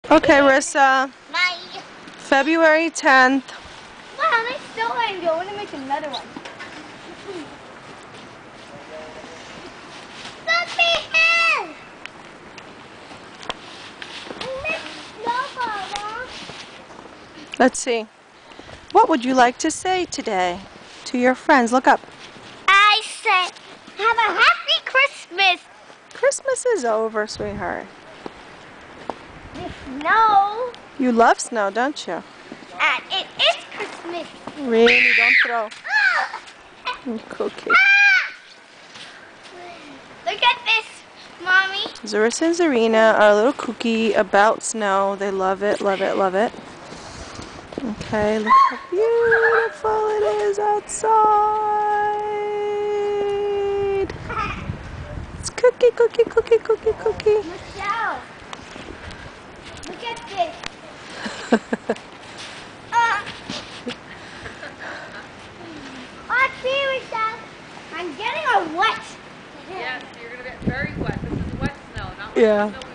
Okay, Rissa. Bye. February 10th. Wow, I still want to. I want to make another one. Let me in. Let's see. What would you like to say today to your friends? Look up. I said, have a happy Christmas. Christmas is over, sweetheart. The snow. You love snow, don't you? And it is Christmas. Really, don't throw. Ah! Cookie. Ah! Look at this, Mommy. Zarissa and Zarina are a little cookie about snow. They love it, love it, love it. Okay, look how beautiful it is outside. It's cookie, cookie, cookie, cookie, cookie. Michelle, look at this. See, Michelle. I'm getting a wet. Yes, you're going to get very wet. This is wet snow, not Yeah. snow